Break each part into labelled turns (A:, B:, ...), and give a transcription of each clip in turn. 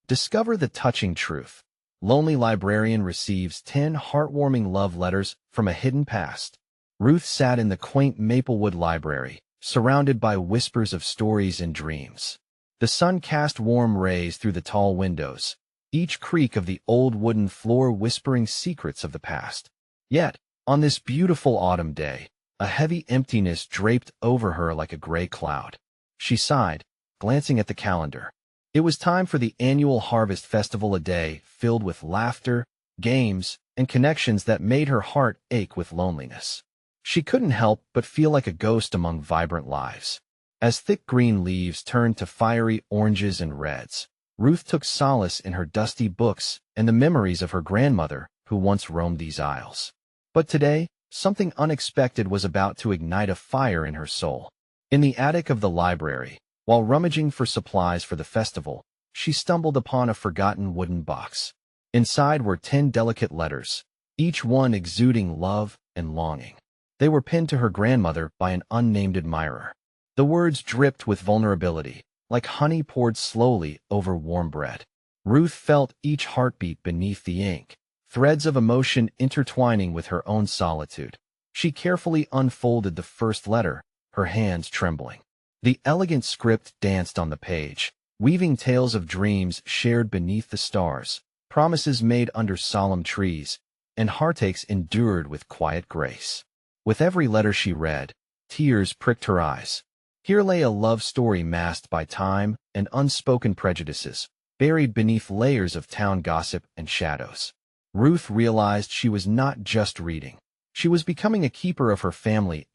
A: Discover the touching truth. Lonely librarian receives 10 heartwarming love letters from a hidden past. Ruth sat in the quaint Maplewood library, surrounded by whispers of stories and dreams. The sun cast warm rays through the tall windows, each creak of the old wooden floor whispering secrets of the past. Yet, on this beautiful autumn day, a heavy emptiness draped over her like a gray cloud. She sighed, glancing at the calendar. It was time for the annual Harvest Festival, a day filled with laughter, games, and connections that made her heart ache with loneliness. She couldn't help but feel like a ghost among vibrant lives. As thick green leaves turned to fiery oranges and reds, Ruth took solace in her dusty books and the memories of her grandmother who once roamed these aisles. But today, something unexpected was about to ignite a fire in her soul. In the attic of the library, while rummaging for supplies for the festival, she stumbled upon a forgotten wooden box. Inside were 10 delicate letters, each one exuding love and longing. They were pinned to her grandmother by an unnamed admirer. The words dripped with vulnerability, like honey poured slowly over warm bread. Ruth felt each heartbeat beneath the ink, threads of emotion intertwining with her own solitude. She carefully unfolded the first letter, her hands trembling. The elegant script danced on the page, weaving tales of dreams shared beneath the stars, promises made under solemn trees, and heartaches endured with quiet grace. With every letter she read, tears pricked her eyes. Here lay a love story masked by time and unspoken prejudices, buried beneath layers of town gossip and shadows. Ruth realized she was not just reading. She was becoming a keeper of her family's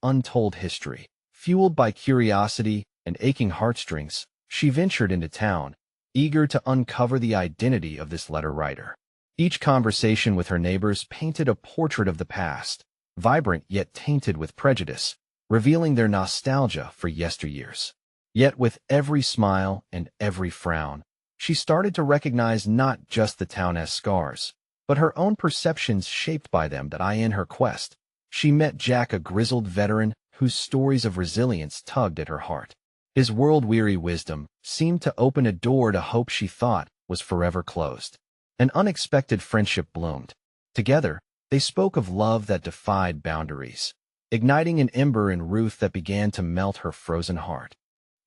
A: untold history. Fueled by curiosity and aching heartstrings, she ventured into town, eager to uncover the identity of this letter writer. Each conversation with her neighbors painted a portrait of the past, vibrant yet tainted with prejudice, revealing their nostalgia for yesteryears. Yet with every smile and every frown, she started to recognize not just the town's scars, but her own perceptions shaped by them. In her quest, she met Jack, a grizzled veteran whose stories of resilience tugged at her heart. His world-weary wisdom seemed to open a door to hope she thought was forever closed. An unexpected friendship bloomed. Together, they spoke of love that defied boundaries, igniting an ember in Ruth that began to melt her frozen heart.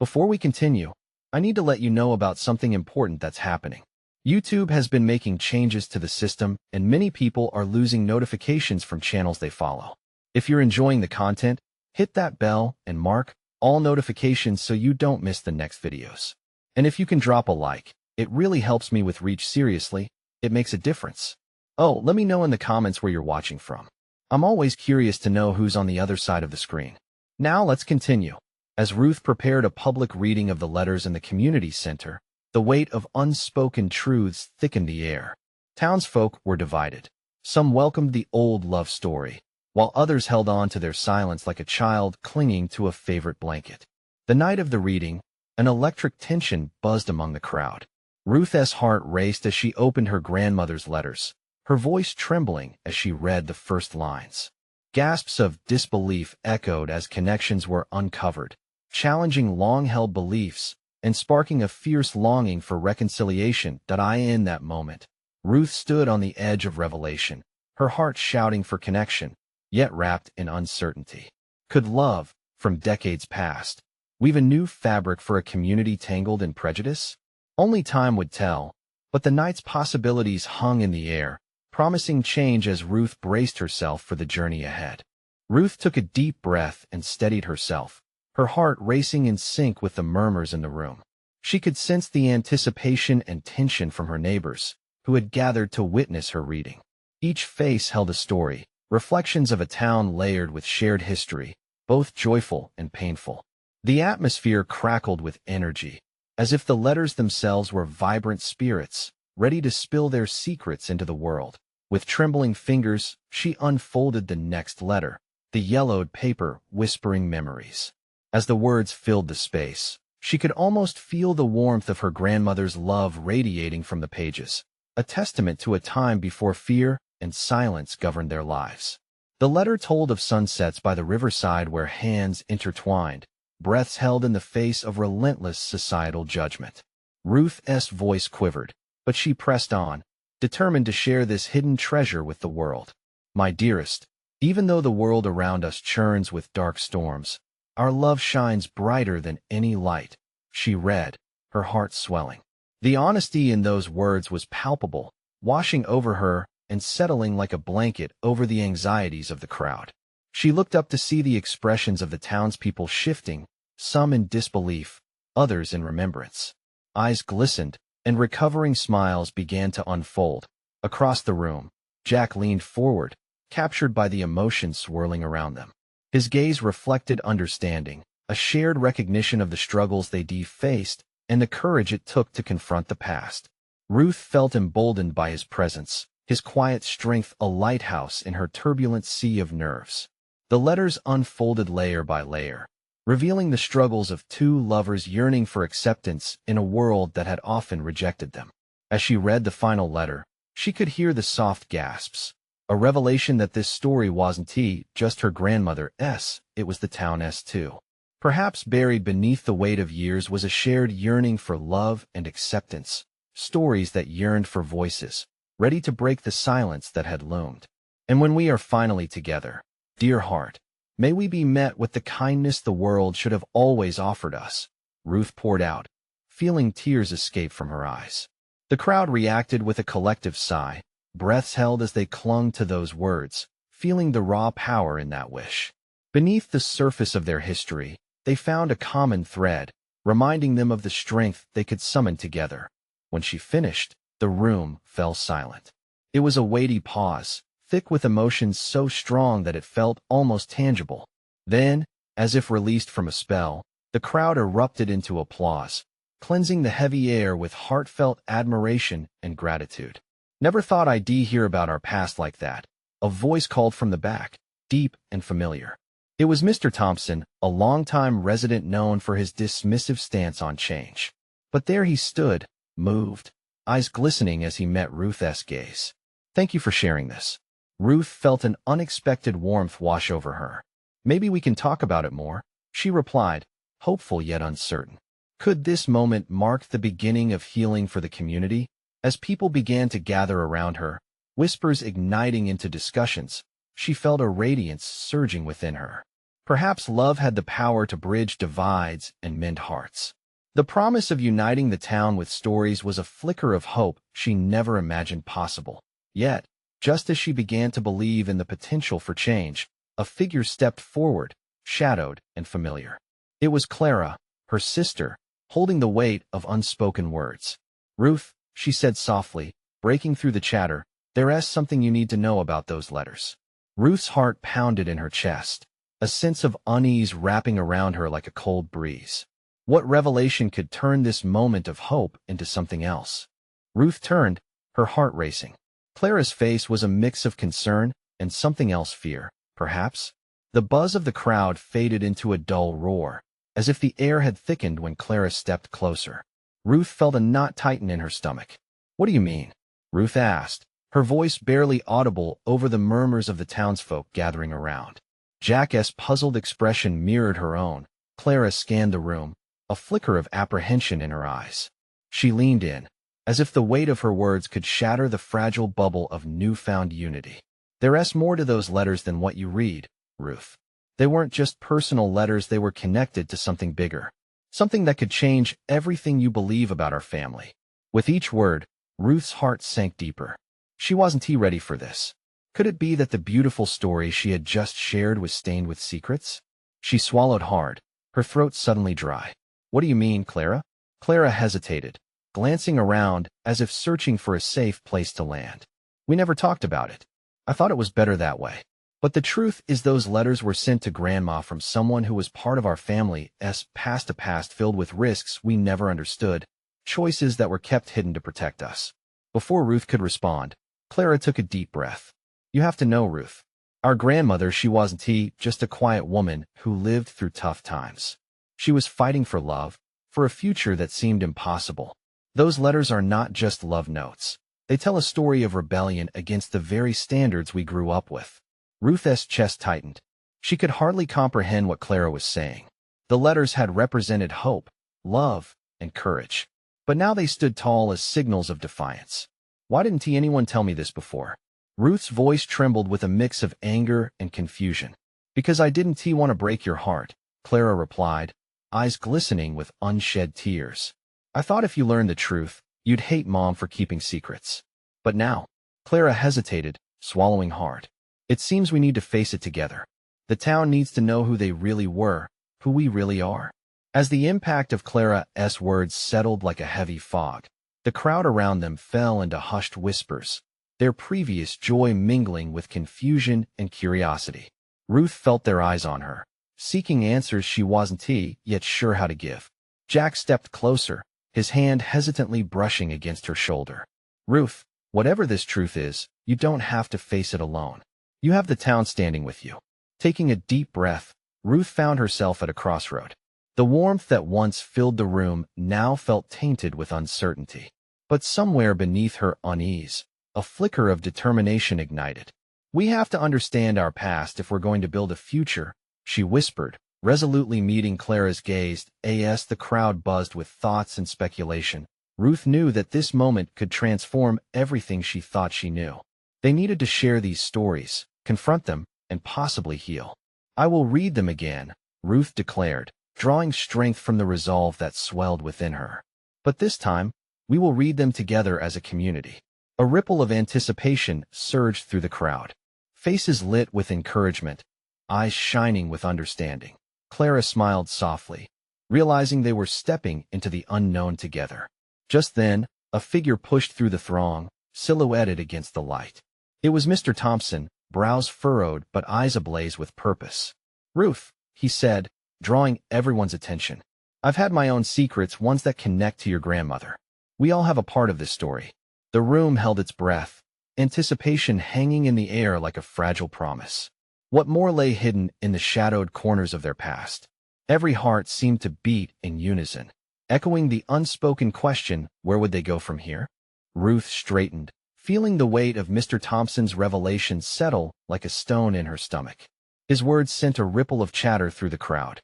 A: Before we continue, I need to let you know about something important that's happening. YouTube has been making changes to the system, and many people are losing notifications from channels they follow. If you're enjoying the content, hit that bell and mark all notifications so you don't miss the next videos. And if you can drop a like, it really helps me with reach. Seriously, it makes a difference. Oh, let me know in the comments where you're watching from. I'm always curious to know who's on the other side of the screen. Now let's continue. As Ruth prepared a public reading of the letters in the community center, the weight of unspoken truths thickened the air. Townsfolk were divided. Some welcomed the old love story, while others held on to their silence like a child clinging to a favorite blanket. The night of the reading, an electric tension buzzed among the crowd. Ruth's heart raced as she opened her grandmother's letters, her voice trembling as she read the first lines. Gasps of disbelief echoed as connections were uncovered, challenging long-held beliefs and sparking a fierce longing for reconciliation. In that moment, Ruth stood on the edge of revelation, her heart shouting for connection, yet wrapped in uncertainty. Could love, from decades past, weave a new fabric for a community tangled in prejudice? Only time would tell, but the night's possibilities hung in the air, promising change as Ruth braced herself for the journey ahead. Ruth took a deep breath and steadied herself, her heart racing in sync with the murmurs in the room. She could sense the anticipation and tension from her neighbors, who had gathered to witness her reading. Each face held a story, reflections of a town layered with shared history, both joyful and painful. The atmosphere crackled with energy, as if the letters themselves were vibrant spirits, ready to spill their secrets into the world. With trembling fingers, she unfolded the next letter, the yellowed paper whispering memories. As the words filled the space, she could almost feel the warmth of her grandmother's love radiating from the pages, a testament to a time before fear and silence governed their lives. The letter told of sunsets by the riverside where hands intertwined, breaths held in the face of relentless societal judgment. Ruth's voice quivered, but she pressed on, determined to share this hidden treasure with the world. My dearest, even though the world around us churns with dark storms, our love shines brighter than any light, she read, her heart swelling. The honesty in those words was palpable, washing over her and settling like a blanket over the anxieties of the crowd. She looked up to see the expressions of the townspeople shifting, some in disbelief, others in remembrance. Eyes glistened, and recovering smiles began to unfold. Across the room, Jack leaned forward, captured by the emotions swirling around them. His gaze reflected understanding, a shared recognition of the struggles they faced, and the courage it took to confront the past. Ruth felt emboldened by his presence, his quiet strength a lighthouse in her turbulent sea of nerves. The letters unfolded layer by layer, revealing the struggles of two lovers yearning for acceptance in a world that had often rejected them. As she read the final letter, she could hear the soft gasps, a revelation that this story wasn't just her grandmother's, it was the town's too. Perhaps buried beneath the weight of years was a shared yearning for love and acceptance, stories that yearned for voices, ready to break the silence that had loomed. And when we are finally together, dear heart, may we be met with the kindness the world should have always offered us, Ruth poured out, feeling tears escape from her eyes. The crowd reacted with a collective sigh, breaths held as they clung to those words, feeling the raw power in that wish. Beneath the surface of their history, they found a common thread, reminding them of the strength they could summon together. When she finished, the room fell silent. It was a weighty pause, thick with emotions so strong that it felt almost tangible. Then, as if released from a spell, the crowd erupted into applause, cleansing the heavy air with heartfelt admiration and gratitude. Never thought I'd hear about our past like that, a voice called from the back, deep and familiar. It was Mr. Thompson, a longtime resident known for his dismissive stance on change. But there he stood, moved, eyes glistening as he met Ruth's gaze. Thank you for sharing this. Ruth felt an unexpected warmth wash over her. Maybe we can talk about it more, she replied, hopeful yet uncertain. Could this moment mark the beginning of healing for the community? As people began to gather around her, whispers igniting into discussions, she felt a radiance surging within her. Perhaps love had the power to bridge divides and mend hearts. The promise of uniting the town with stories was a flicker of hope she never imagined possible. Yet, just as she began to believe in the potential for change, a figure stepped forward, shadowed and familiar. It was Clara, her sister, holding the weight of unspoken words. Ruth, she said softly, breaking through the chatter, there's something you need to know about those letters. Ruth's heart pounded in her chest, a sense of unease wrapping around her like a cold breeze. What revelation could turn this moment of hope into something else? Ruth turned, her heart racing. Clara's face was a mix of concern and something else, fear, perhaps. The buzz of the crowd faded into a dull roar, as if the air had thickened when Clara stepped closer. Ruth felt a knot tighten in her stomach. What do you mean? Ruth asked, her voice barely audible over the murmurs of the townsfolk gathering around. Jack's puzzled expression mirrored her own. Clara scanned the room, a flicker of apprehension in her eyes. She leaned in, as if the weight of her words could shatter the fragile bubble of newfound unity. There's more to those letters than what you read, Ruth. They weren't just personal letters, they were connected to something bigger. Something that could change everything you believe about our family. With each word, Ruth's heart sank deeper. She wasn't ready for this. Could it be that the beautiful story she had just shared was stained with secrets? She swallowed hard, her throat suddenly dry. What do you mean, Clara? Clara hesitated, glancing around as if searching for a safe place to land. We never talked about it. I thought it was better that way. But the truth is those letters were sent to Grandma from someone who was part of our family's past, a past filled with risks we never understood, choices that were kept hidden to protect us. Before Ruth could respond, Clara took a deep breath. You have to know, Ruth. Our grandmother, she wasn't just a quiet woman who lived through tough times. She was fighting for love, for a future that seemed impossible. Those letters are not just love notes. They tell a story of rebellion against the very standards we grew up with. Ruth's chest tightened. She could hardly comprehend what Clara was saying. The letters had represented hope, love, and courage. but now they stood tall as signals of defiance. Why didn't anyone tell me this before? Ruth's voice trembled with a mix of anger and confusion. Because I didn't want to break your heart, Clara replied, eyes glistening with unshed tears. I thought if you learned the truth, you'd hate Mom for keeping secrets. But now, Clara hesitated, swallowing hard. It seems we need to face it together. The town needs to know who they really were, who we really are. As the impact of Clara's words settled like a heavy fog, the crowd around them fell into hushed whispers, their previous joy mingling with confusion and curiosity. Ruth felt their eyes on her, seeking answers she wasn't yet sure how to give. Jack stepped closer, his hand hesitantly brushing against her shoulder. Ruth, whatever this truth is, you don't have to face it alone. You have the town standing with you. Taking a deep breath, Ruth found herself at a crossroad. The warmth that once filled the room now felt tainted with uncertainty. But somewhere beneath her unease, a flicker of determination ignited. We have to understand our past if we're going to build a future, she whispered, resolutely meeting Clara's gaze. As the crowd buzzed with thoughts and speculation, Ruth knew that this moment could transform everything she thought she knew. They needed to share these stories, confront them, and possibly heal. I will read them again, Ruth declared, drawing strength from the resolve that swelled within her. But this time, we will read them together as a community. A ripple of anticipation surged through the crowd. Faces lit with encouragement, eyes shining with understanding. Clara smiled softly, realizing they were stepping into the unknown together. Just then, a figure pushed through the throng, silhouetted against the light. It was Mr. Thompson, brows furrowed but eyes ablaze with purpose. Ruth, he said, drawing everyone's attention. I've had my own secrets, ones that connect to your grandmother. We all have a part of this story. The room held its breath, anticipation hanging in the air like a fragile promise. What more lay hidden in the shadowed corners of their past? Every heart seemed to beat in unison, echoing the unspoken question, where would they go from here? Ruth straightened, feeling the weight of Mr. Thompson's revelation settle like a stone in her stomach. His words sent a ripple of chatter through the crowd.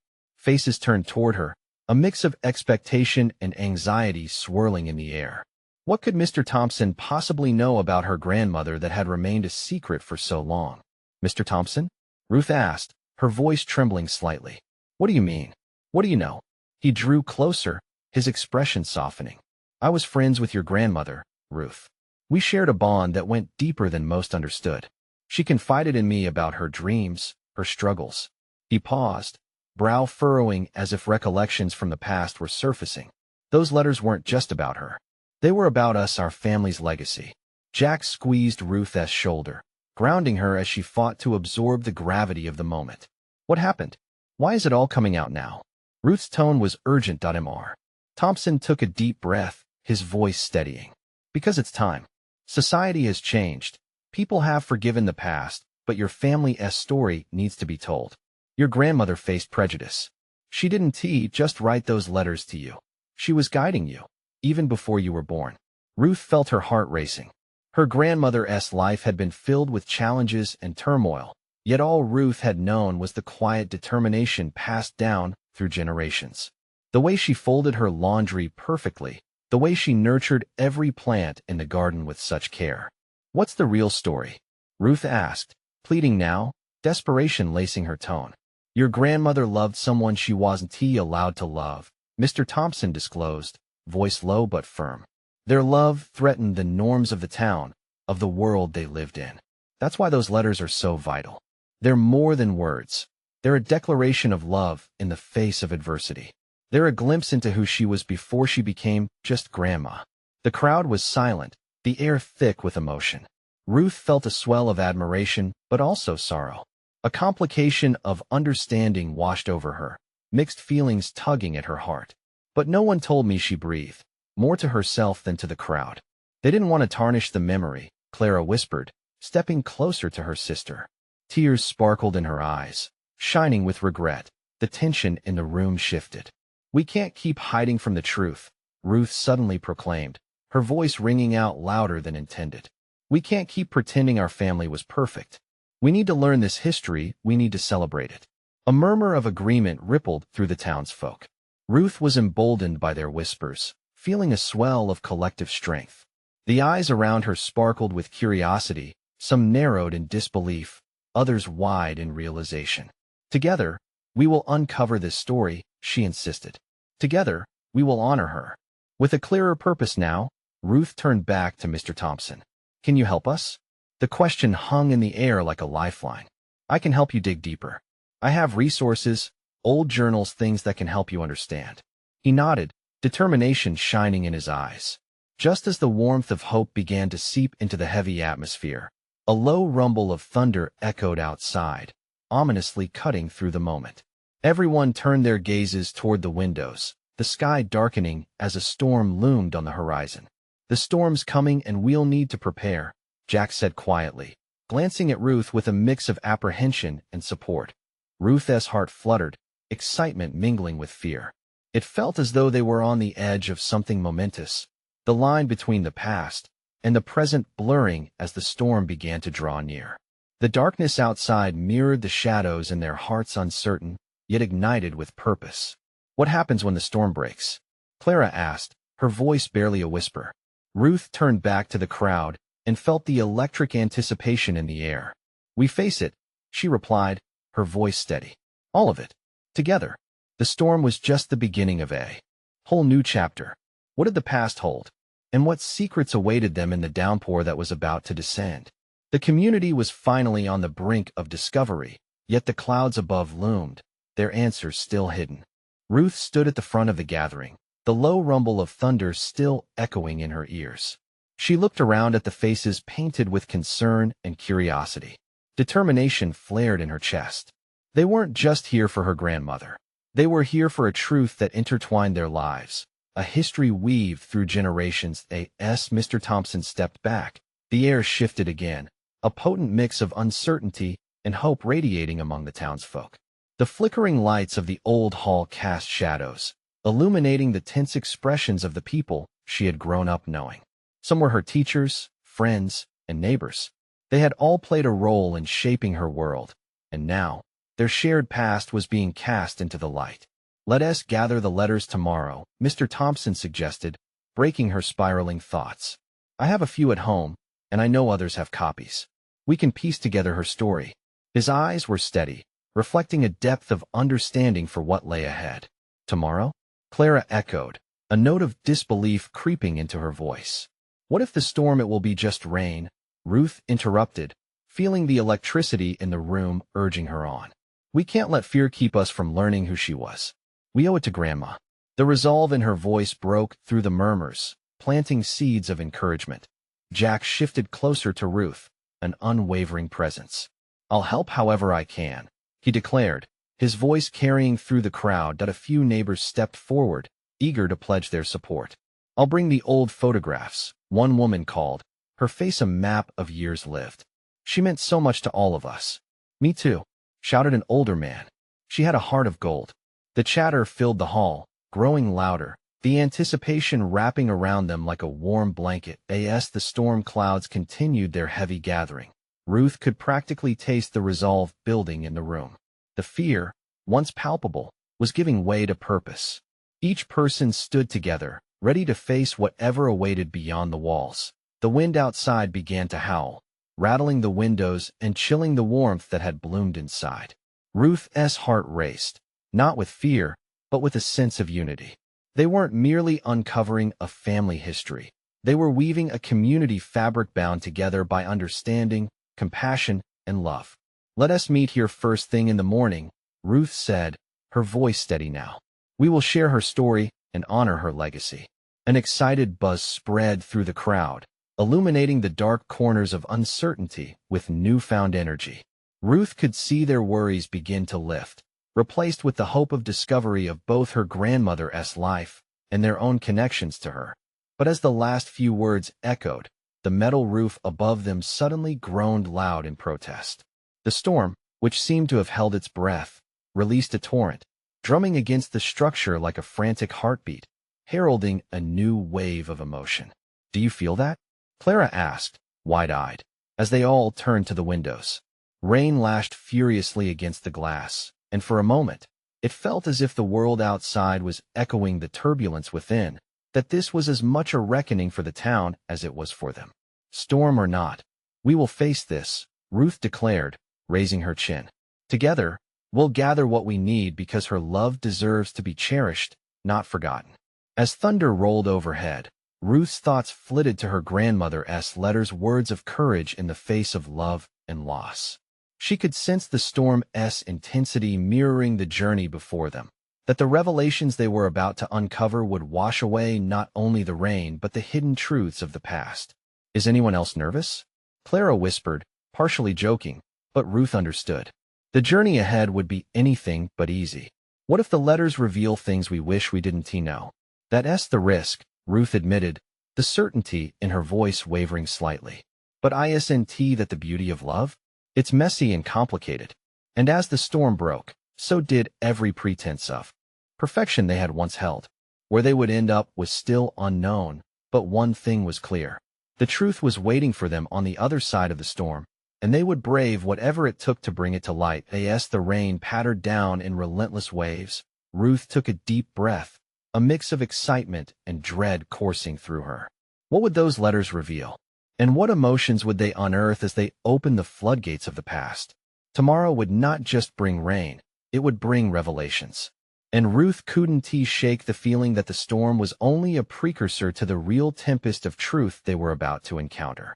A: Faces turned toward her, a mix of expectation and anxiety swirling in the air. What could Mr. Thompson possibly know about her grandmother that had remained a secret for so long? Mr. Thompson? Ruth asked, her voice trembling slightly. What do you mean? What do you know? He drew closer, his expression softening. I was friends with your grandmother, Ruth. We shared a bond that went deeper than most understood. She confided in me about her dreams, her struggles. He paused, brow furrowing as if recollections from the past were surfacing. Those letters weren't just about her. They were about us, our family's legacy. Jack squeezed Ruth's shoulder, grounding her as she fought to absorb the gravity of the moment. What happened? Why is it all coming out now? Ruth's tone was urgent. Mr. Thompson took a deep breath, his voice steadying. Because it's time. Society has changed. People have forgiven the past, but your family's story needs to be told. Your grandmother faced prejudice. She didn't just write those letters to you. She was guiding you, even before you were born. Ruth felt her heart racing. Her grandmother's life had been filled with challenges and turmoil, yet all Ruth had known was the quiet determination passed down through generations. The way she folded her laundry perfectly, the way she nurtured every plant in the garden with such care. What's the real story? Ruth asked, pleading now, desperation lacing her tone. Your grandmother loved someone she wasn't allowed to love, Mr. Thompson disclosed, voice low but firm. Their love threatened the norms of the town, of the world they lived in. That's why those letters are so vital. They're more than words. They're a declaration of love in the face of adversity. They're a glimpse into who she was before she became just Grandma. The crowd was silent, the air thick with emotion. Ruth felt a swell of admiration, but also sorrow. A complication of understanding washed over her, mixed feelings tugging at her heart. But no one told me, she breathed, more to herself than to the crowd. They didn't want to tarnish the memory, Clara whispered, stepping closer to her sister. Tears sparkled in her eyes, shining with regret. The tension in the room shifted. We can't keep hiding from the truth, Ruth suddenly proclaimed, her voice ringing out louder than intended. We can't keep pretending our family was perfect. We need to learn this history, we need to celebrate it. A murmur of agreement rippled through the townsfolk. Ruth was emboldened by their whispers, feeling a swell of collective strength. The eyes around her sparkled with curiosity, some narrowed in disbelief, others wide in realization. Together, we will uncover this story, she insisted. Together, we will honor her. With a clearer purpose now, Ruth turned back to Mr. Thompson. Can you help us? The question hung in the air like a lifeline. I can help you dig deeper. I have resources, old journals, things that can help you understand. He nodded, determination shining in his eyes. Just as the warmth of hope began to seep into the heavy atmosphere, a low rumble of thunder echoed outside, ominously cutting through the moment. Everyone turned their gazes toward the windows, the sky darkening as a storm loomed on the horizon. The storm's coming and we'll need to prepare, Jack said quietly, glancing at Ruth with a mix of apprehension and support. Ruth's heart fluttered, excitement mingling with fear. It felt as though they were on the edge of something momentous, the line between the past and the present blurring as the storm began to draw near. The darkness outside mirrored the shadows in their hearts, uncertain, yet ignited with purpose. What happens when the storm breaks? Clara asked, her voice barely a whisper. Ruth turned back to the crowd and felt the electric anticipation in the air. We face it, she replied, her voice steady. All of it. Together. The storm was just the beginning of a whole new chapter. What did the past hold? And what secrets awaited them in the downpour that was about to descend? The community was finally on the brink of discovery, yet the clouds above loomed, their answers still hidden. Ruth stood at the front of the gathering, the low rumble of thunder still echoing in her ears. She looked around at the faces painted with concern and curiosity. Determination flared in her chest. They weren't just here for her grandmother. They were here for a truth that intertwined their lives, a history weaved through generations. Mr. Thompson stepped back. The air shifted again, a potent mix of uncertainty and hope radiating among the townsfolk. The flickering lights of the old hall cast shadows, illuminating the tense expressions of the people she had grown up knowing. Some were her teachers, friends, and neighbors. They had all played a role in shaping her world, and now, their shared past was being cast into the light. Let us gather the letters tomorrow, Mr. Thompson suggested, breaking her spiraling thoughts. I have a few at home, and I know others have copies. We can piece together her story. His eyes were steady, reflecting a depth of understanding for what lay ahead. Tomorrow? Clara echoed, a note of disbelief creeping into her voice. What if the storm it will be just rain? Ruth interrupted, feeling the electricity in the room urging her on. We can't let fear keep us from learning who she was. We owe it to Grandma. The resolve in her voice broke through the murmurs, planting seeds of encouragement. Jack shifted closer to Ruth, an unwavering presence. I'll help however I can, he declared, his voice carrying through the crowd. A few neighbors stepped forward, eager to pledge their support. I'll bring the old photographs, one woman called, her face a map of years lived. She meant so much to all of us. Me too, shouted an older man. She had a heart of gold. The chatter filled the hall, growing louder, the anticipation wrapping around them like a warm blanket. As the storm clouds continued their heavy gathering, Ruth could practically taste the resolve building in the room. The fear, once palpable, was giving way to purpose. Each person stood together, ready to face whatever awaited beyond the walls. The wind outside began to howl, rattling the windows and chilling the warmth that had bloomed inside. Ruth's heart raced, not with fear, but with a sense of unity. They weren't merely uncovering a family history. They were weaving a community fabric bound together by understanding, compassion, and love. Let us meet here first thing in the morning, Ruth said, her voice steady now. We will share her story and honor her legacy. An excited buzz spread through the crowd, illuminating the dark corners of uncertainty with newfound energy. Ruth could see their worries begin to lift, replaced with the hope of discovery of both her grandmother's life and their own connections to her. But as the last few words echoed, the metal roof above them suddenly groaned loud in protest. The storm, which seemed to have held its breath, released a torrent, drumming against the structure like a frantic heartbeat, heralding a new wave of emotion. Do you feel that? Clara asked, wide-eyed, as they all turned to the windows. Rain lashed furiously against the glass, and for a moment, it felt as if the world outside was echoing the turbulence within. that this was as much a reckoning for the town as it was for them. Storm or not, we will face this, Ruth declared, raising her chin. Together, we'll gather what we need because her love deserves to be cherished, not forgotten. As thunder rolled overhead, Ruth's thoughts flitted to her grandmother's letters, words of courage in the face of love and loss. She could sense the storm's intensity mirroring the journey before them, that the revelations they were about to uncover would wash away not only the rain but the hidden truths of the past. Is anyone else nervous? Clara whispered, partially joking, but Ruth understood. The journey ahead would be anything but easy. What if the letters reveal things we wish we didn't know? That's the risk, Ruth admitted, the certainty in her voice wavering slightly. But isn't that the beauty of love? It's messy and complicated. And as the storm broke, so did every pretense of perfection they had once held. Where they would end up was still unknown, but one thing was clear. The truth was waiting for them on the other side of the storm, and they would brave whatever it took to bring it to light. As the rain pattered down in relentless waves, Ruth took a deep breath, a mix of excitement and dread coursing through her. What would those letters reveal? And what emotions would they unearth as they opened the floodgates of the past? Tomorrow would not just bring rain, it would bring revelations. And Ruth couldn't shake the feeling that the storm was only a precursor to the real tempest of truth they were about to encounter.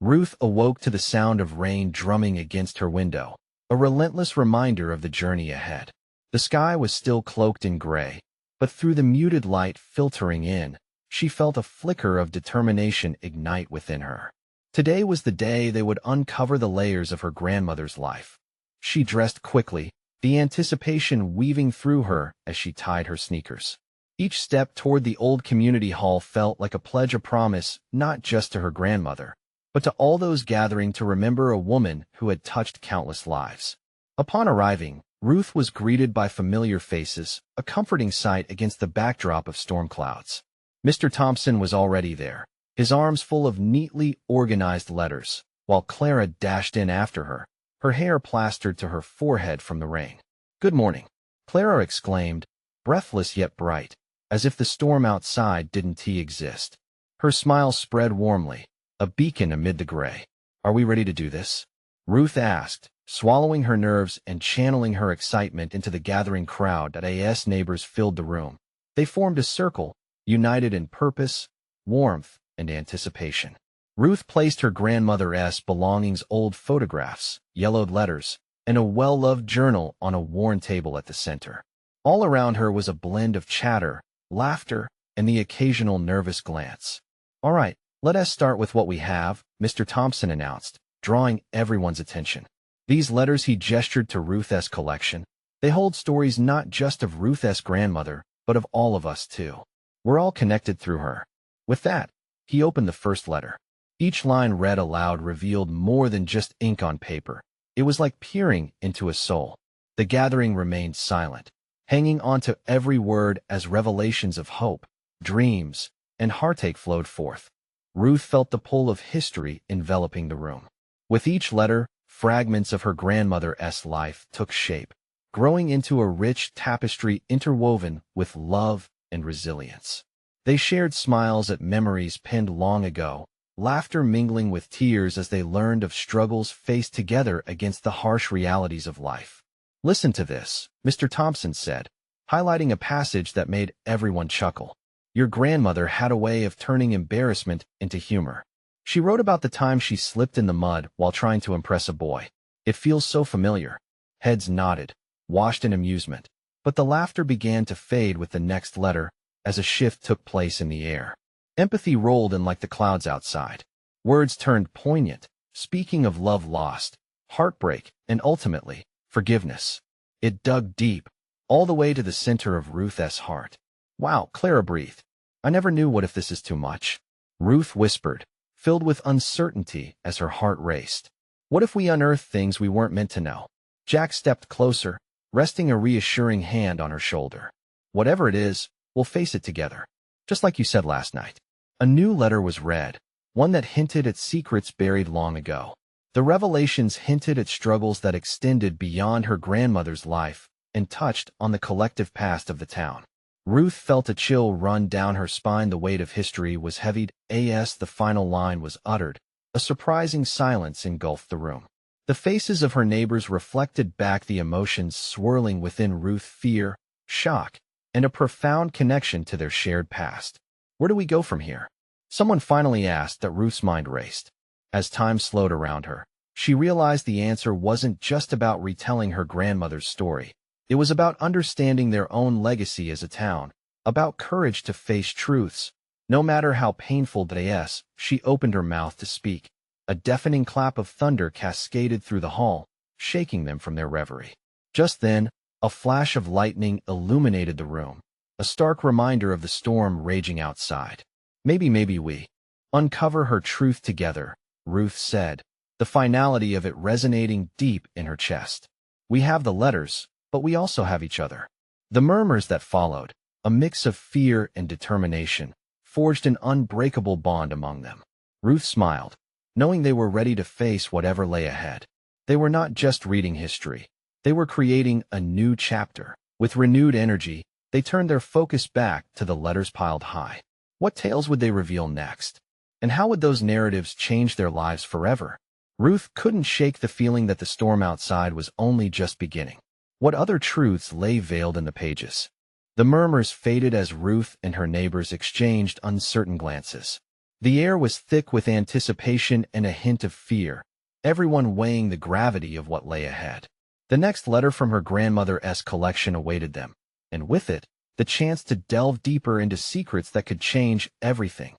A: Ruth awoke to the sound of rain drumming against her window, a relentless reminder of the journey ahead. The sky was still cloaked in gray, but through the muted light filtering in, she felt a flicker of determination ignite within her. Today was the day they would uncover the layers of her grandmother's life. She dressed quickly, the anticipation weaving through her as she tied her sneakers. Each step toward the old community hall felt like a pledge of promise, not just to her grandmother, but to all those gathering to remember a woman who had touched countless lives. Upon arriving, Ruth was greeted by familiar faces, a comforting sight against the backdrop of storm clouds. Mr. Thompson was already there, his arms full of neatly organized letters, while Clara dashed in after her, her hair plastered to her forehead from the rain. "Good morning," Clara exclaimed, breathless yet bright, as if the storm outside didn't exist. Her smile spread warmly, a beacon amid the gray. "Are we ready to do this?" Ruth asked, swallowing her nerves and channeling her excitement into the gathering crowd. As neighbors filled the room, they formed a circle, united in purpose, warmth, and anticipation. Ruth placed her grandmother's belongings, old photographs, yellowed letters, and a well-loved journal on a worn table at the center. All around her was a blend of chatter, laughter, and the occasional nervous glance. "All right, let us start with what we have," Mr. Thompson announced, drawing everyone's attention. These letters, he gestured to Ruth's collection. They hold stories not just of Ruth's grandmother, but of all of us too. We're all connected through her. With that, he opened the first letter. Each line read aloud revealed more than just ink on paper. It was like peering into a soul. The gathering remained silent, hanging on to every word as revelations of hope, dreams, and heartache flowed forth. Ruth felt the pull of history enveloping the room. With each letter, fragments of her grandmother's life took shape, growing into a rich tapestry interwoven with love and resilience. They shared smiles at memories penned long ago, laughter mingling with tears as they learned of struggles faced together against the harsh realities of life. "Listen to this," Mr. Thompson said, highlighting a passage that made everyone chuckle. "Your grandmother had a way of turning embarrassment into humor. She wrote about the time she slipped in the mud while trying to impress a boy. It feels so familiar." Heads nodded, washed in amusement, but the laughter began to fade with the next letter as a shift took place in the air. Empathy rolled in like the clouds outside. Words turned poignant, speaking of love lost, heartbreak, and ultimately, forgiveness. It dug deep, all the way to the center of Ruth's heart. "Wow," Clara breathed. "I never knew. What if this is too much?" Ruth whispered, filled with uncertainty as her heart raced. "What if we unearth things we weren't meant to know?" Jack stepped closer, resting a reassuring hand on her shoulder. "Whatever it is, we'll face it together. Just like you said last night." A new letter was read, one that hinted at secrets buried long ago. The revelations hinted at struggles that extended beyond her grandmother's life and touched on the collective past of the town. Ruth felt a chill run down her spine. The weight of history was heavy as the final line was uttered. A surprising silence engulfed the room. The faces of her neighbors reflected back the emotions swirling within Ruth: fear, shock, and a profound connection to their shared past. Where do we go from here? Someone finally asked. That Ruth's mind raced. As time slowed around her, she realized the answer wasn't just about retelling her grandmother's story. It was about understanding their own legacy as a town, about courage to face truths, no matter how painful they are. She opened her mouth to speak. A deafening clap of thunder cascaded through the hall, shaking them from their reverie. Just then, a flash of lightning illuminated the room, a stark reminder of the storm raging outside. Maybe we uncover her truth together, Ruth said, the finality of it resonating deep in her chest. We have the letters, but we also have each other. The murmurs that followed, a mix of fear and determination, forged an unbreakable bond among them. Ruth smiled, knowing they were ready to face whatever lay ahead. They were not just reading history. They were creating a new chapter. With renewed energy, they turned their focus back to the letters piled high. What tales would they reveal next? And how would those narratives change their lives forever? Ruth couldn't shake the feeling that the storm outside was only just beginning. What other truths lay veiled in the pages? The murmurs faded as Ruth and her neighbors exchanged uncertain glances. The air was thick with anticipation and a hint of fear, everyone weighing the gravity of what lay ahead. The next letter from her grandmother's collection awaited them, and with it, the chance to delve deeper into secrets that could change everything.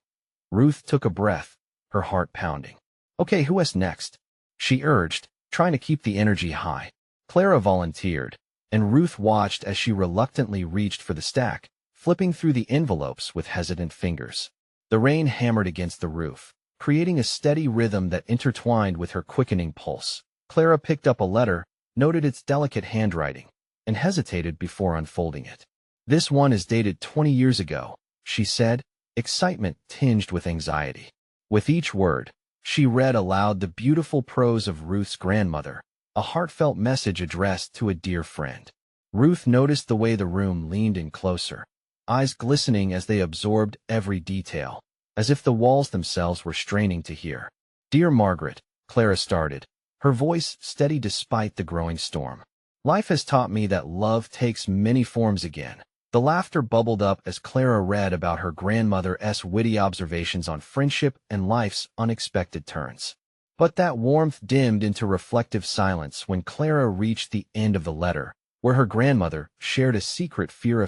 A: Ruth took a breath, her heart pounding. Okay, who is next? She urged, trying to keep the energy high. Clara volunteered, and Ruth watched as she reluctantly reached for the stack, flipping through the envelopes with hesitant fingers. The rain hammered against the roof, creating a steady rhythm that intertwined with her quickening pulse. Clara picked up a letter, noted its delicate handwriting, and hesitated before unfolding it. This one is dated 20 years ago, she said, excitement tinged with anxiety. With each word, she read aloud the beautiful prose of Ruth's grandmother, a heartfelt message addressed to a dear friend. Ruth noticed the way the room leaned in closer, eyes glistening as they absorbed every detail, as if the walls themselves were straining to hear. Dear Margaret, Clara started, her voice steady despite the growing storm. Life has taught me that love takes many forms again. The laughter bubbled up as Clara read about her grandmother's witty observations on friendship and life's unexpected turns. But that warmth dimmed into reflective silence when Clara reached the end of the letter, where her grandmother shared a secret fear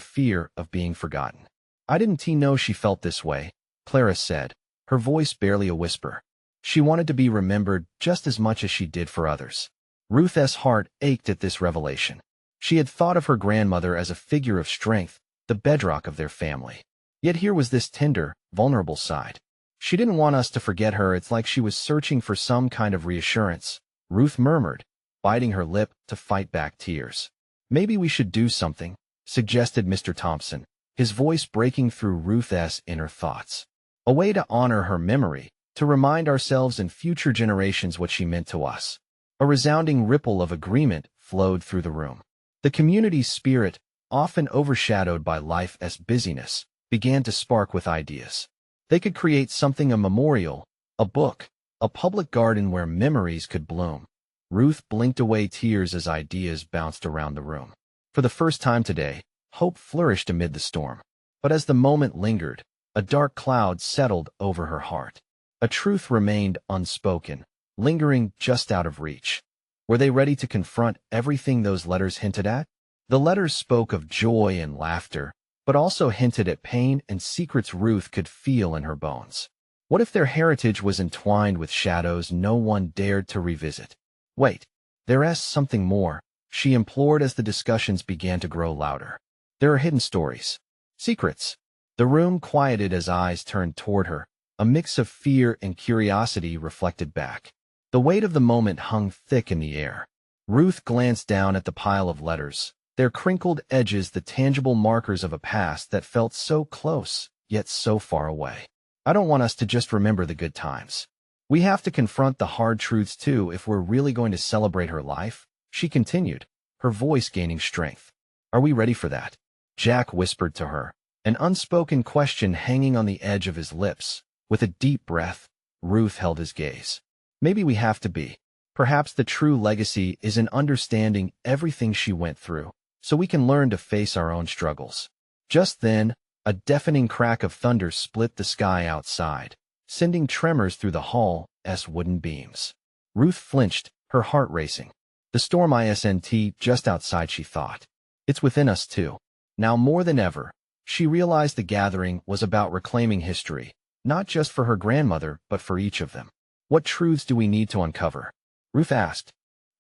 A: of being forgotten. I didn't know she felt this way, Clara said, her voice barely a whisper. She wanted to be remembered just as much as she did for others. Ruth's heart ached at this revelation. She had thought of her grandmother as a figure of strength, the bedrock of their family. Yet here was this tender, vulnerable side. She didn't want us to forget her. It's like she was searching for some kind of reassurance, Ruth murmured, biting her lip to fight back tears. Maybe we should do something, suggested Mr. Thompson, his voice breaking through Ruth's inner thoughts. A way to honor her memory, to remind ourselves and future generations what she meant to us. A resounding ripple of agreement flowed through the room. The community's spirit, often overshadowed by life's busyness, began to spark with ideas. They could create something: a memorial, a book, a public garden where memories could bloom. Ruth blinked away tears as ideas bounced around the room. For the first time today, hope flourished amid the storm. But as the moment lingered, a dark cloud settled over her heart. A truth remained unspoken, lingering just out of reach. Were they ready to confront everything those letters hinted at? The letters spoke of joy and laughter, but also hinted at pain and secrets Ruth could feel in her bones. What if their heritage was entwined with shadows no one dared to revisit? Wait, there's something more, she implored as the discussions began to grow louder. There are hidden stories. Secrets. The room quieted as eyes turned toward her, a mix of fear and curiosity reflected back. The weight of the moment hung thick in the air. Ruth glanced down at the pile of letters, their crinkled edges the tangible markers of a past that felt so close, yet so far away. I don't want us to just remember the good times. We have to confront the hard truths too if we're really going to celebrate her life, she continued, her voice gaining strength. Are we ready for that? Jack whispered to her, an unspoken question hanging on the edge of his lips. With a deep breath, Ruth held his gaze. Maybe we have to be. Perhaps the true legacy is in understanding everything she went through, so we can learn to face our own struggles. Just then, a deafening crack of thunder split the sky outside, sending tremors through the hall's wooden beams. Ruth flinched, her heart racing. The storm isn't just outside, she thought. It's within us too. Now more than ever, she realized the gathering was about reclaiming history, not just for her grandmother, but for each of them. What truths do we need to uncover? Ruth asked,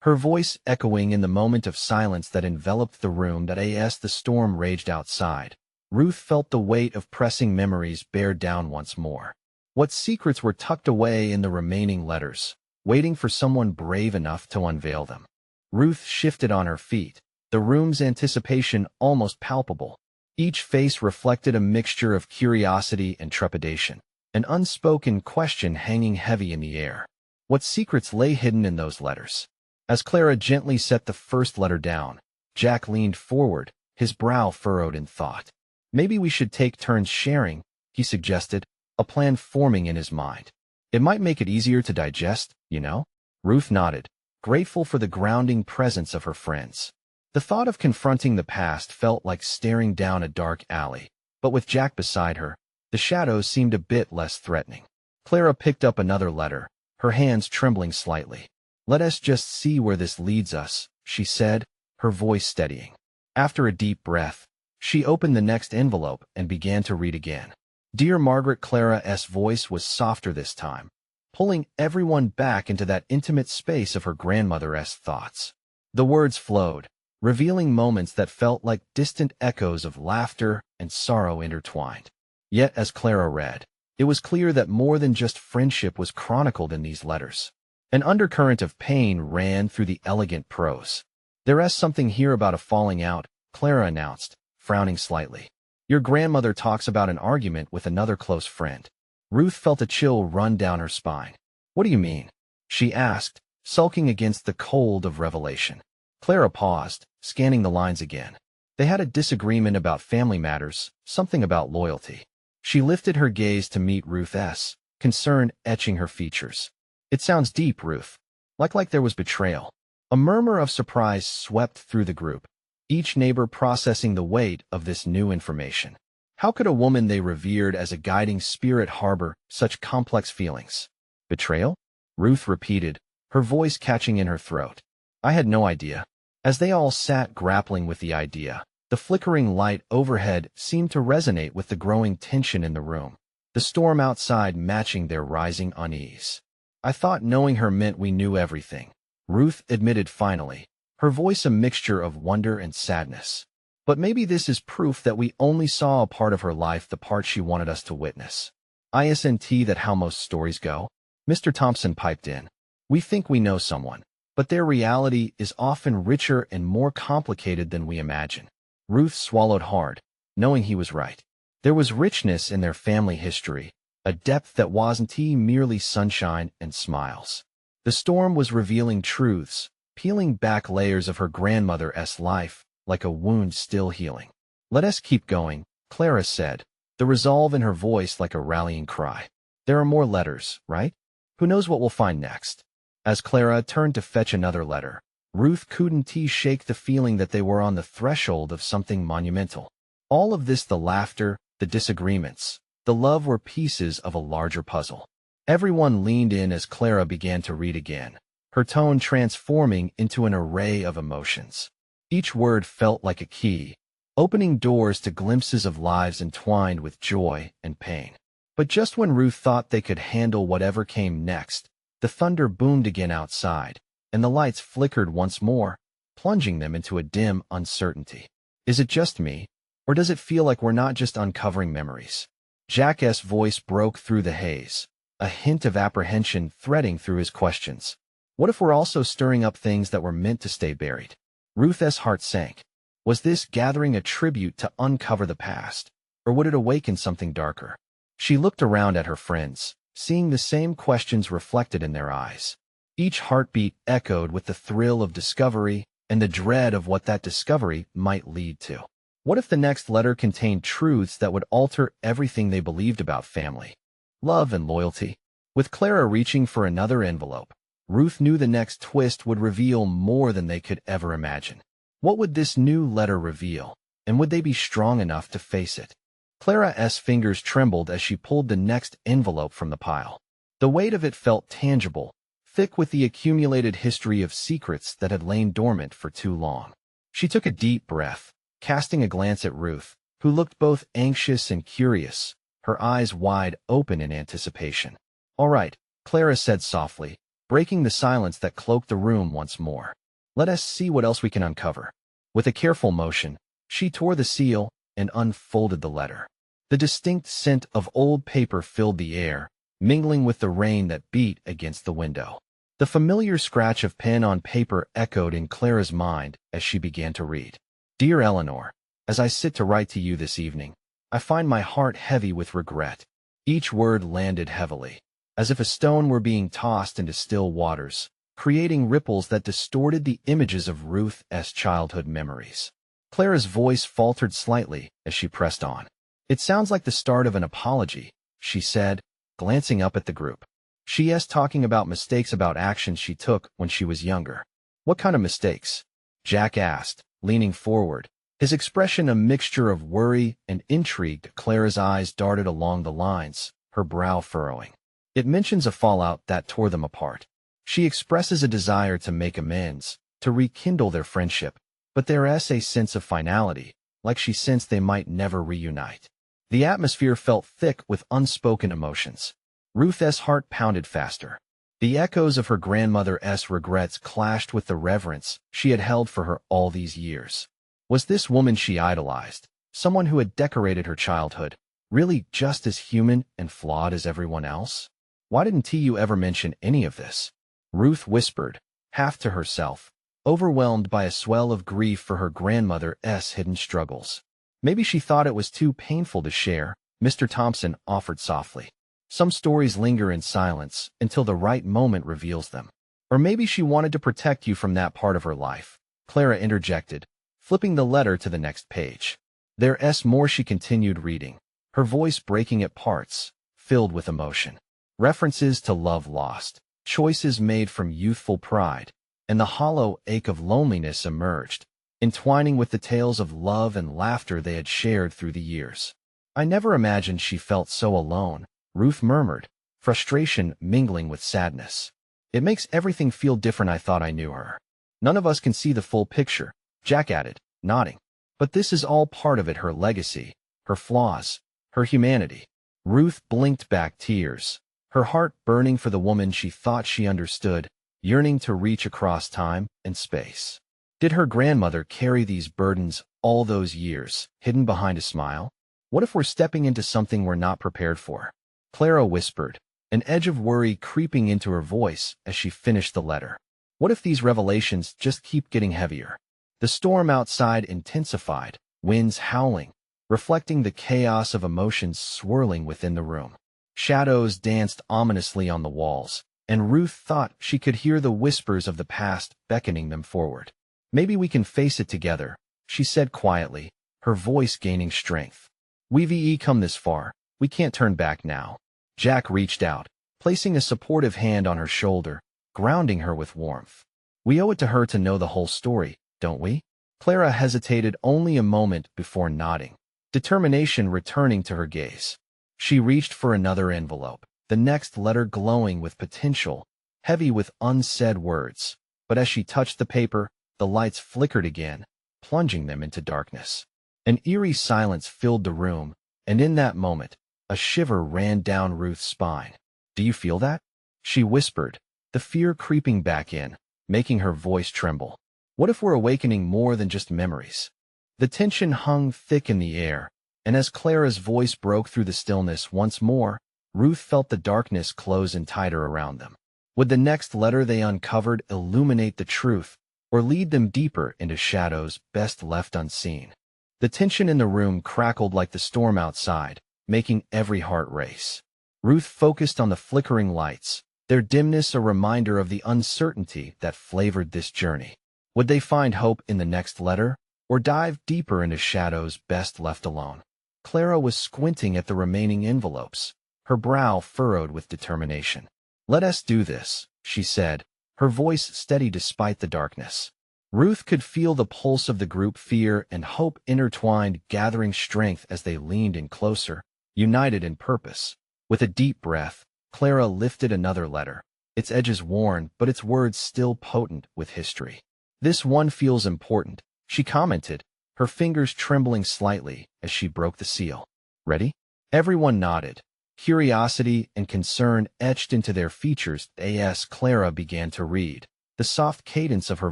A: her voice echoing in the moment of silence that enveloped the room that as the storm raged outside. Ruth felt the weight of pressing memories bear down once more. What secrets were tucked away in the remaining letters, waiting for someone brave enough to unveil them? Ruth shifted on her feet, the room's anticipation almost palpable. Each face reflected a mixture of curiosity and trepidation, an unspoken question hanging heavy in the air. What secrets lay hidden in those letters? As Clara gently set the first letter down, Jack leaned forward, his brow furrowed in thought. Maybe we should take turns sharing, he suggested, a plan forming in his mind. It might make it easier to digest, you know? Ruth nodded, grateful for the grounding presence of her friends. The thought of confronting the past felt like staring down a dark alley, but with Jack beside her, the shadows seemed a bit less threatening. Clara picked up another letter, her hands trembling slightly. Let us just see where this leads us, she said, her voice steadying. After a deep breath, she opened the next envelope and began to read again. Dear Margaret, Clara's voice was softer this time, pulling everyone back into that intimate space of her grandmother's thoughts. The words flowed, revealing moments that felt like distant echoes of laughter and sorrow intertwined. Yet as Clara read, it was clear that more than just friendship was chronicled in these letters. An undercurrent of pain ran through the elegant prose. There's something here about a falling out, Clara announced, frowning slightly. Your grandmother talks about an argument with another close friend. Ruth felt a chill run down her spine. What do you mean? She asked, sulking against the cold of revelation. Clara paused, scanning the lines again. They had a disagreement about family matters, something about loyalty. She lifted her gaze to meet Ruth's, concern etching her features. It sounds deep, Ruth. Like there was betrayal. A murmur of surprise swept through the group, each neighbor processing the weight of this new information. How could a woman they revered as a guiding spirit harbor such complex feelings? Betrayal? Ruth repeated, her voice catching in her throat. I had no idea. As they all sat grappling with the idea, the flickering light overhead seemed to resonate with the growing tension in the room, the storm outside matching their rising unease. I thought knowing her meant we knew everything, Ruth admitted finally, her voice a mixture of wonder and sadness. But maybe this is proof that we only saw a part of her life, the part she wanted us to witness. Isn't that how most stories go? Mr. Thompson piped in. We think we know someone, but their reality is often richer and more complicated than we imagine. Ruth swallowed hard, knowing he was right. There was richness in their family history, a depth that wasn't merely sunshine and smiles. The storm was revealing truths, peeling back layers of her grandmother's life, like a wound still healing. Let us keep going, Clara said, the resolve in her voice like a rallying cry. There are more letters, right? Who knows what we'll find next? As Clara turned to fetch another letter, Ruth couldn't shake the feeling that they were on the threshold of something monumental. All of this, the laughter, the disagreements, the love, were pieces of a larger puzzle. Everyone leaned in as Clara began to read again, her tone transforming into an array of emotions. Each word felt like a key, opening doors to glimpses of lives entwined with joy and pain. But just when Ruth thought they could handle whatever came next, the thunder boomed again outside, and the lights flickered once more, plunging them into a dim uncertainty. Is it just me, or does it feel like we're not just uncovering memories? Jack's voice broke through the haze, a hint of apprehension threading through his questions. What if we're also stirring up things that were meant to stay buried? Ruth's heart sank. Was this gathering a tribute to uncover the past, or would it awaken something darker? She looked around at her friends, seeing the same questions reflected in their eyes. Each heartbeat echoed with the thrill of discovery and the dread of what that discovery might lead to. What if the next letter contained truths that would alter everything they believed about family, love, and loyalty? With Clara reaching for another envelope, Ruth knew the next twist would reveal more than they could ever imagine. What would this new letter reveal, and would they be strong enough to face it? Clara's fingers trembled as she pulled the next envelope from the pile. The weight of it felt tangible, thick with the accumulated history of secrets that had lain dormant for too long. She took a deep breath, casting a glance at Ruth, who looked both anxious and curious, her eyes wide open in anticipation. "All right," Clara said softly, breaking the silence that cloaked the room once more. "Let us see what else we can uncover." With a careful motion, she tore the seal and unfolded the letter. The distinct scent of old paper filled the air, mingling with the rain that beat against the window. The familiar scratch of pen on paper echoed in Clara's mind as she began to read. "Dear Eleanor, as I sit to write to you this evening, I find my heart heavy with regret." Each word landed heavily, as if a stone were being tossed into still waters, creating ripples that distorted the images of Ruth's childhood memories. Clara's voice faltered slightly as she pressed on. "It sounds like the start of an apology," she said, glancing up at the group. "She's talking about mistakes, about actions she took when she was younger." "What kind of mistakes?" Jack asked, leaning forward, his expression a mixture of worry and intrigue. Clara's eyes darted along the lines, her brow furrowing. "It mentions a fallout that tore them apart. She expresses a desire to make amends, to rekindle their friendship, but there's a sense of finality, like she sensed they might never reunite." The atmosphere felt thick with unspoken emotions. Ruth's heart pounded faster. The echoes of her grandmother's regrets clashed with the reverence she had held for her all these years. Was this woman she idolized, someone who had decorated her childhood, really just as human and flawed as everyone else? "Why didn't you ever mention any of this?" Ruth whispered, half to herself, overwhelmed by a swell of grief for her grandmother's hidden struggles. "Maybe she thought it was too painful to share," Mr. Thompson offered softly. "Some stories linger in silence until the right moment reveals them. Or maybe she wanted to protect you from that part of her life," Clara interjected, flipping the letter to the next page. "There's more," she continued reading, her voice breaking at parts, filled with emotion. References to love lost, choices made from youthful pride, and the hollow ache of loneliness emerged, entwining with the tales of love and laughter they had shared through the years. "I never imagined she felt so alone," Ruth murmured, frustration mingling with sadness. "It makes everything feel different. I thought I knew her." "None of us can see the full picture," Jack added, nodding. "But this is all part of it, her legacy, her flaws, her humanity." Ruth blinked back tears, her heart burning for the woman she thought she understood, yearning to reach across time and space. Did her grandmother carry these burdens all those years, hidden behind a smile? What if we're stepping into something we're not prepared for? Clara whispered, an edge of worry creeping into her voice as she finished the letter. What if these revelations just keep getting heavier? The storm outside intensified, winds howling, reflecting the chaos of emotions swirling within the room. Shadows danced ominously on the walls, and Ruth thought she could hear the whispers of the past beckoning them forward. "Maybe we can face it together," she said quietly, her voice gaining strength. "We've come this far, we can't turn back now." Jack reached out, placing a supportive hand on her shoulder, grounding her with warmth. "We owe it to her to know the whole story, don't we?" Clara hesitated only a moment before nodding, determination returning to her gaze. She reached for another envelope, the next letter glowing with potential, heavy with unsaid words. But as she touched the paper, the lights flickered again, plunging them into darkness. An eerie silence filled the room, and in that moment, a shiver ran down Ruth's spine. "Do you feel that?" she whispered, the fear creeping back in, making her voice tremble. "What if we're awakening more than just memories?" The tension hung thick in the air, and as Clara's voice broke through the stillness once more, Ruth felt the darkness close in tighter around them. Would the next letter they uncovered illuminate the truth, or lead them deeper into shadows best left unseen? The tension in the room crackled like the storm outside, making every heart race. Ruth focused on the flickering lights, their dimness a reminder of the uncertainty that flavored this journey. Would they find hope in the next letter, or dive deeper into shadows best left alone. Clara was squinting at the remaining envelopes, her brow furrowed with determination. "Let us do this," she said, her voice steady despite the darkness. Ruth could feel the pulse of the group, fear and hope intertwined, gathering strength as they leaned in closer, united in purpose. With a deep breath, Clara lifted another letter, its edges worn but its words still potent with history. "This one feels important," she commented, her fingers trembling slightly as she broke the seal. "Ready?" Everyone nodded. Curiosity and concern etched into their features as Clara began to read, the soft cadence of her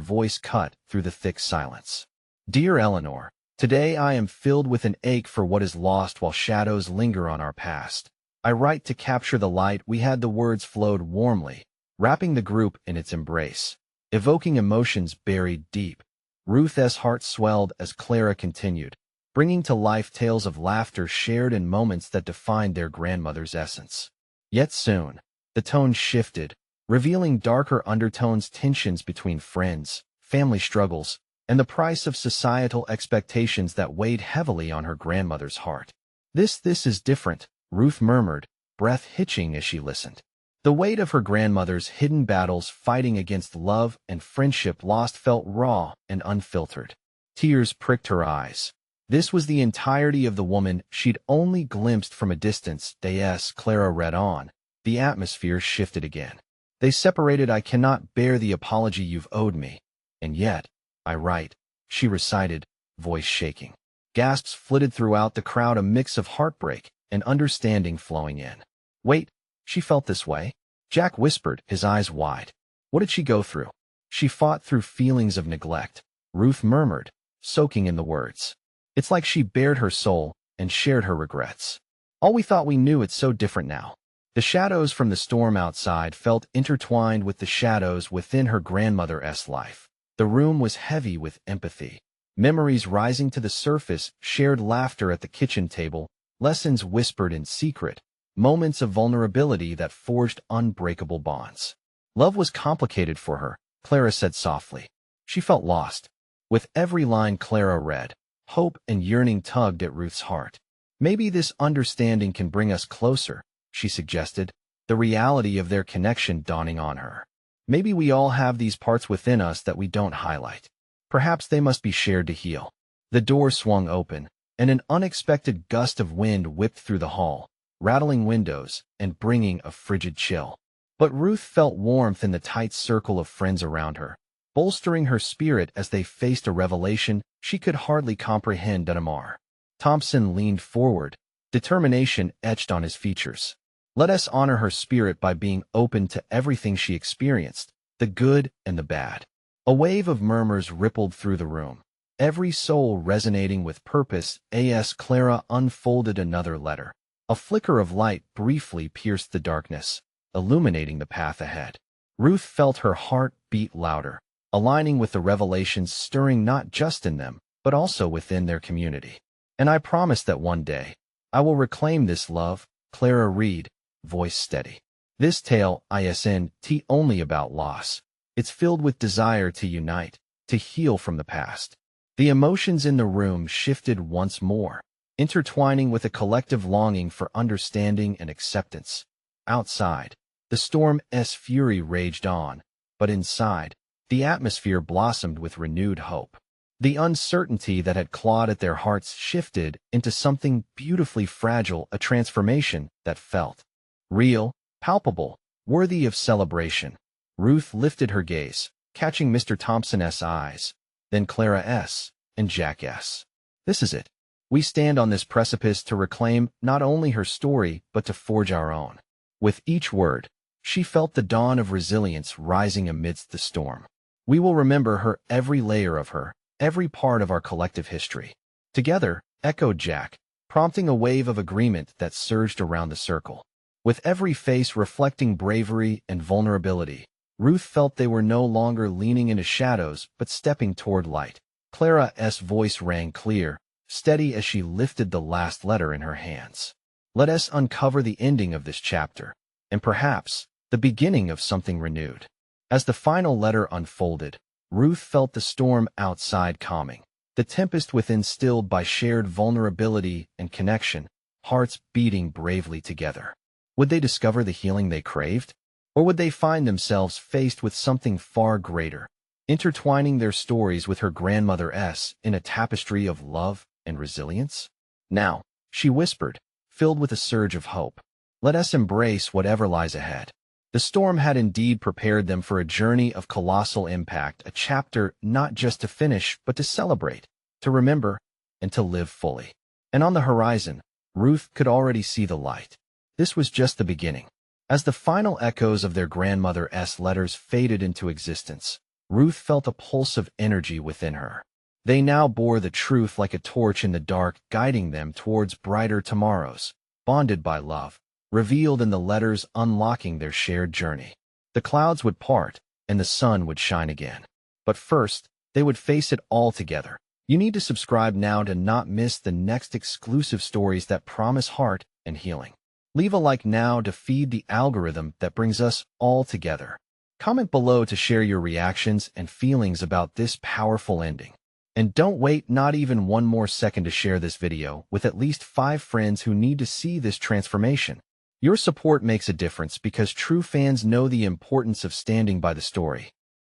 A: voice cut through the thick silence. "Dear Eleanor, today I am filled with an ache for what is lost while shadows linger on our past. I write to capture the light we had." The words flowed warmly, wrapping the group in its embrace, evoking emotions buried deep. Ruth's heart swelled as Clara continued, bringing to life tales of laughter shared in moments that defined their grandmother's essence. Yet soon, the tone shifted, revealing darker undertones, tensions between friends, family struggles, and the price of societal expectations that weighed heavily on her grandmother's heart. This is different," Ruth murmured, breath hitching as she listened. The weight of her grandmother's hidden battles fighting against love and friendship lost felt raw and unfiltered. Tears pricked her eyes. This was the entirety of the woman she'd only glimpsed from a distance. As Clara read on, the atmosphere shifted again. "They separated. I cannot bear the apology you've owed me. And yet, I write," she recited, voice shaking. Gasps flitted throughout the crowd, a mix of heartbreak and understanding flowing in. "Wait, she felt this way?" Jack whispered, his eyes wide. "What did she go through?" "She fought through feelings of neglect," Ruth murmured, soaking in the words. "It's like she bared her soul and shared her regrets. All we thought we knew, it's so different now." The shadows from the storm outside felt intertwined with the shadows within her grandmother's life. The room was heavy with empathy. Memories rising to the surface, shared laughter at the kitchen table, lessons whispered in secret, moments of vulnerability that forged unbreakable bonds. "Love was complicated for her," Clara said softly. She felt lost. With every line Clara read, hope and yearning tugged at Ruth's heart. "Maybe this understanding can bring us closer," she suggested, the reality of their connection dawning on her. "Maybe we all have these parts within us that we don't highlight. Perhaps they must be shared to heal." The door swung open, and an unexpected gust of wind whipped through the hall, rattling windows and bringing a frigid chill. But Ruth felt warmth in the tight circle of friends around her, bolstering her spirit as they faced a revelation she could hardly comprehend. Amar Thompson leaned forward, determination etched on his features. "Let us honor her spirit by being open to everything she experienced, the good and the bad." A wave of murmurs rippled through the room, every soul resonating with purpose. As Clara unfolded another letter, a flicker of light briefly pierced the darkness, illuminating the path ahead. Ruth felt her heart beat louder, aligning with the revelations stirring not just in them, but also within their community. "And I promise that one day, I will reclaim this love," Clara read, voice steady. "This tale isn't only about loss. It's filled with desire to unite, to heal from the past." The emotions in the room shifted once more, intertwining with a collective longing for understanding and acceptance. Outside, the storm's fury raged on, but inside, the atmosphere blossomed with renewed hope. The uncertainty that had clawed at their hearts shifted into something beautifully fragile, a transformation that felt real, palpable, worthy of celebration. Ruth lifted her gaze, catching Mr. Thompson's eyes, then Clara's, and Jack's. "This is it. We stand on this precipice to reclaim not only her story, but to forge our own." With each word, she felt the dawn of resilience rising amidst the storm. "We will remember her, every layer of her, every part of our collective history." "Together," echoed Jack, prompting a wave of agreement that surged around the circle. With every face reflecting bravery and vulnerability, Ruth felt they were no longer leaning into shadows but stepping toward light. Clara's voice rang clear, steady as she lifted the last letter in her hands. "Let us uncover the ending of this chapter, and perhaps the beginning of something renewed." As the final letter unfolded, Ruth felt the storm outside calming. The tempest within stilled by shared vulnerability and connection, hearts beating bravely together. Would they discover the healing they craved? Or would they find themselves faced with something far greater, intertwining their stories with her grandmother S in a tapestry of love and resilience? Now, she whispered, filled with a surge of hope, let us embrace whatever lies ahead. The storm had indeed prepared them for a journey of colossal impact, a chapter not just to finish, but to celebrate, to remember, and to live fully. And on the horizon, Ruth could already see the light. This was just the beginning. As the final echoes of their grandmother's letters faded into existence, Ruth felt a pulse of energy within her. They now bore the truth like a torch in the dark, guiding them towards brighter tomorrows, bonded by love, revealed in the letters, unlocking their shared journey. The clouds would part, and the sun would shine again. But first, they would face it all together. You need to subscribe now to not miss the next exclusive stories that promise heart and healing. Leave a like now to feed the algorithm that brings us all together. Comment below to share your reactions and feelings about this powerful ending. And don't wait not even one more second to share this video with at least 5 friends who need to see this transformation. Your support makes a difference because true fans know the importance of standing by the story.